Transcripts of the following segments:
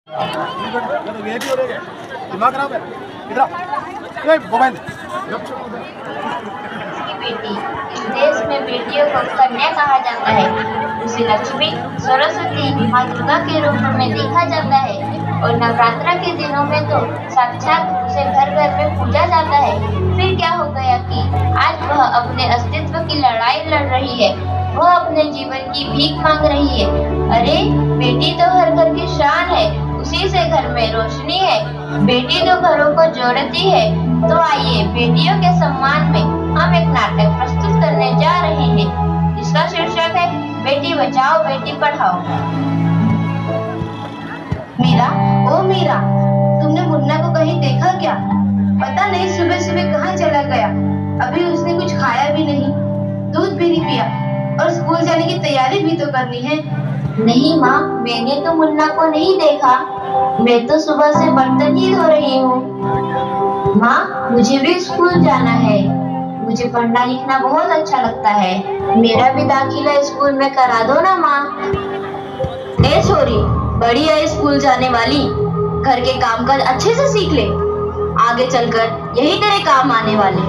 दिमाग खराब है, इधर मोबाइल। बेटी, इस देश में बेटियों को कन्या कहा जाता है। उसे लक्ष्मी, सरस्वती, माँ दुर्गा के रूप में देखा जाता है और नवरात्रा के दिनों में तो साक्षात उसे घर घर में पूजा जाता है। फिर क्या हो गया कि आज वह अपने अस्तित्व की लड़ाई लड़ रही है, वह अपने जीवन की भीख मांग रही है। अरे बेटी तो हर घर की शान है, उसी से घर में रोशनी है। बेटी तो घरों को जोड़ती है। तो आइए बेटियों के सम्मान में हम एक नाटक प्रस्तुत करने जा रहे हैं, जिसका शीर्षक है बेटी बचाओ बेटी पढ़ाओ। मीरा, ओ मीरा, तुमने मुन्ना को कहीं देखा क्या? पता नहीं सुबह सुबह कहाँ चला गया। अभी उसने कुछ खाया भी नहीं, दूध भी नहीं पिया और स्कूल जाने की तैयारी भी तो करनी है। नहीं माँ, मैंने तो मुन्ना को नहीं देखा। मैं तो सुबह से बर्तन ही धो रही हूँ। माँ, मुझे भी स्कूल जाना है। मुझे पढ़ना लिखना बहुत अच्छा लगता है। मेरा भी दाखिला स्कूल में करा दो ना माँ। ए छोरी, बड़ी है स्कूल जाने वाली, घर के काम काज अच्छे से सीख ले। आगे चलकर यही तेरे काम आने वाले।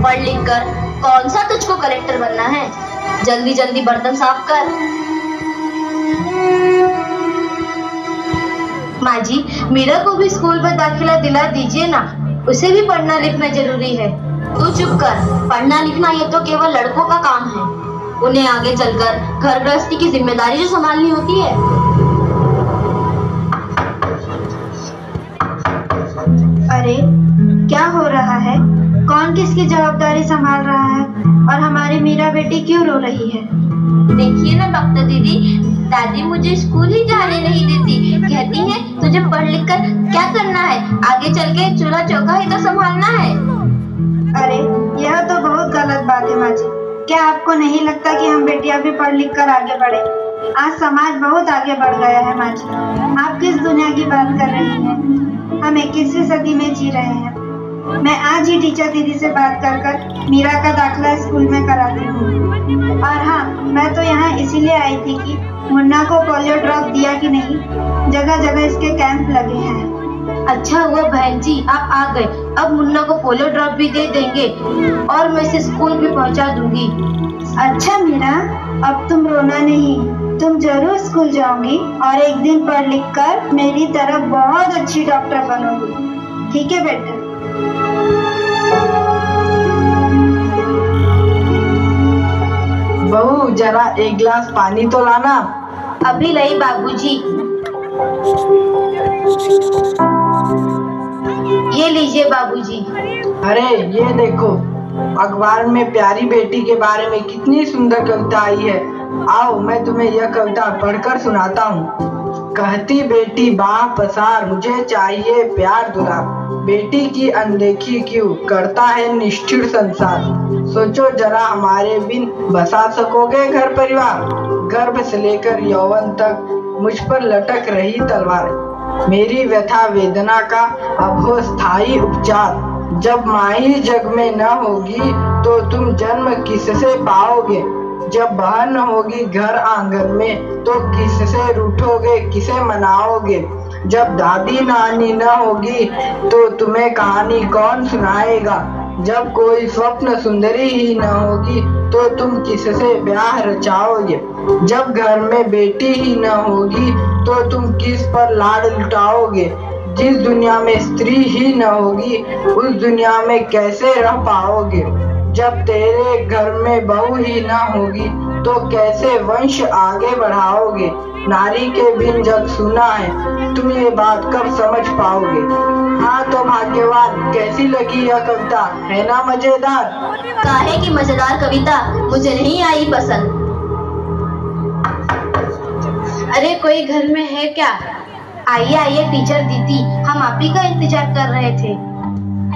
पढ़ लिख कर कौन सा तुझको कलेक्टर बनना है? जल्दी जल्दी बर्तन साफ कर। माँ जी, मीरा को भी स्कूल में दाखिला दिला दीजिए ना, उसे भी पढ़ना लिखना जरूरी है। तू चुप कर, पढ़ना लिखना ये तो केवल लड़कों का काम है। उन्हें आगे चलकर घर गृहस्थी की जिम्मेदारी जो संभालनी होती है। अरे क्या हो रहा है? कौन किसकी जवाबदारी संभाल रहा है और हमारी मीरा बेटी क्यों रो रही है? देखिए ना डॉक्टर दीदी, दादी मुझे स्कूल ही जाने नहीं देती। कहती है तुझे पढ़ लिख कर क्या करना है, आगे चल के चूल्हा चौका ही तो संभालना है। अरे यह तो बहुत गलत बात है माँ जी। क्या आपको नहीं लगता कि हम बेटियां भी पढ़ लिख कर आगे बढ़े? आज समाज बहुत आगे बढ़ गया है माँ जी। आप किस दुनिया की बात कर रही हैं? हम 21वीं सदी में जी रहे हैं। मैं आज ही टीचर दीदी से बात कर मीरा का दाखिला स्कूल में कराती हूँ। और हाँ, मैं तो यहाँ इसीलिए आई थी कि मुन्ना को पोलियो ड्रॉप दिया कि नहीं। जगह जगह इसके कैंप लगे हैं। अच्छा हुआ बहन जी आप आ गए। अब मुन्ना को पोलियो ड्रॉप भी दे देंगे और मैं इसे स्कूल भी पहुँचा दूंगी। अच्छा मीरा, अब तुम रोना नहीं, तुम जरूर स्कूल जाओगी और एक दिन पढ़ लिख कर मेरी तरह बहुत अच्छी डॉक्टर बनोगी। ठीक है बेटा? बहू, जरा एक गिलास पानी तो लाना। अभी लाई बाबूजी। ये लीजिए बाबूजी। अरे ये देखो, अखबार में प्यारी बेटी के बारे में कितनी सुंदर कविता आई है। आओ मैं तुम्हें यह कविता पढ़कर सुनाता हूँ। कहती बेटी बाह पसार, मुझे चाहिए प्यार दुलार। बेटी की अनदेखी क्यों करता है निष्ठुर संसार। सोचो जरा हमारे बिन बसा सकोगे घर परिवार। गर्भ से लेकर यौवन तक मुझ पर लटक रही तलवार। मेरी व्यथा वेदना का अब हो स्थायी उपचार। जब माँ ही जग में न होगी तो तुम जन्म किससे पाओगे। जब बहन न होगी घर आंगन में तो किससे रूठोगे, किसे मनाओगे। जब दादी नानी न होगी तो तुम्हें कहानी कौन सुनाएगा। जब कोई स्वप्न सुंदरी ही न होगी तो तुम किससे ब्याह रचाओगे। जब घर में बेटी ही न होगी तो तुम किस पर लाड लुटाओगे। जिस दुनिया में स्त्री ही न होगी उस दुनिया में कैसे रह पाओगे। जब तेरे घर में बहू ही न होगी तो कैसे वंश आगे बढ़ाओगे। नारी के बिन जग सुना है, तुम ये बात कब समझ पाओगे। हाँ तो भाग्यवान, कैसी लगी यह कविता, है ना मजेदार। काहे की मजेदार कविता मुझे नहीं आई पसंद। अरे कोई घर में है क्या? आइए आइए टीचर दीदी, हम आप ही का इंतजार कर रहे थे।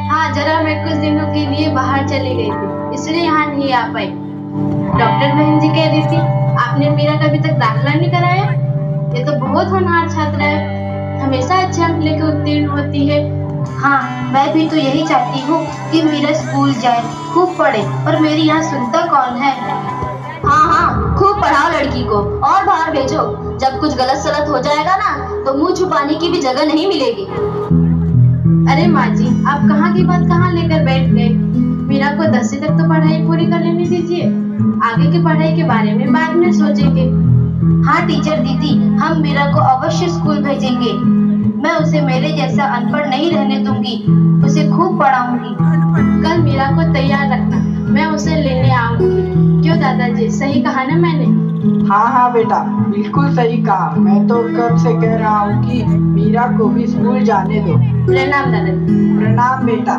हाँ, जरा मैं कुछ दिनों के लिए बाहर चली गई थी, इसलिए यहाँ नहीं आ पाई। डॉक्टर बहन जी कह रही थी आपने मीरा का अभी तक दाखिला नहीं कराया। ये तो बहुत होनहार छात्रा है, हमेशा अच्छे अंक लेकर उत्तीर्ण होती है। हाँ, मैं भी तो यही चाहती हूँ कि मीरा स्कूल जाए, खूब पढ़े, और मेरी यहाँ सुनता कौन है। हाँ हाँ, खूब पढ़ाओ लड़की को और बाहर भेजो। जब कुछ गलत सलत हो जाएगा ना तो मुंह छुपाने की भी जगह नहीं मिलेगी। अरे माँ जी, आप कहाँ की बात कहाँ लेकर बैठ गए। मीरा को 10वीं तक तो पढ़ाई पूरी कर लेने दीजिए, आगे की पढ़ाई के बारे में बाद में सोचेंगे। हाँ टीचर दीदी, हम मीरा को अवश्य स्कूल भेजेंगे। मैं उसे मेरे जैसा अनपढ़ नहीं रहने दूंगी, उसे खूब पढ़ाऊंगी। कल मीरा को तैयार रखना, मैं उसे लेने आऊंगी। क्यों दादाजी, सही कहा ना मैंने? हाँ हाँ बेटा, बिल्कुल सही कहा। मैं तो कब से कह रहा हूँ कि मीरा को भी स्कूल जाने दो। प्रणाम दादाजी। प्रणाम बेटा।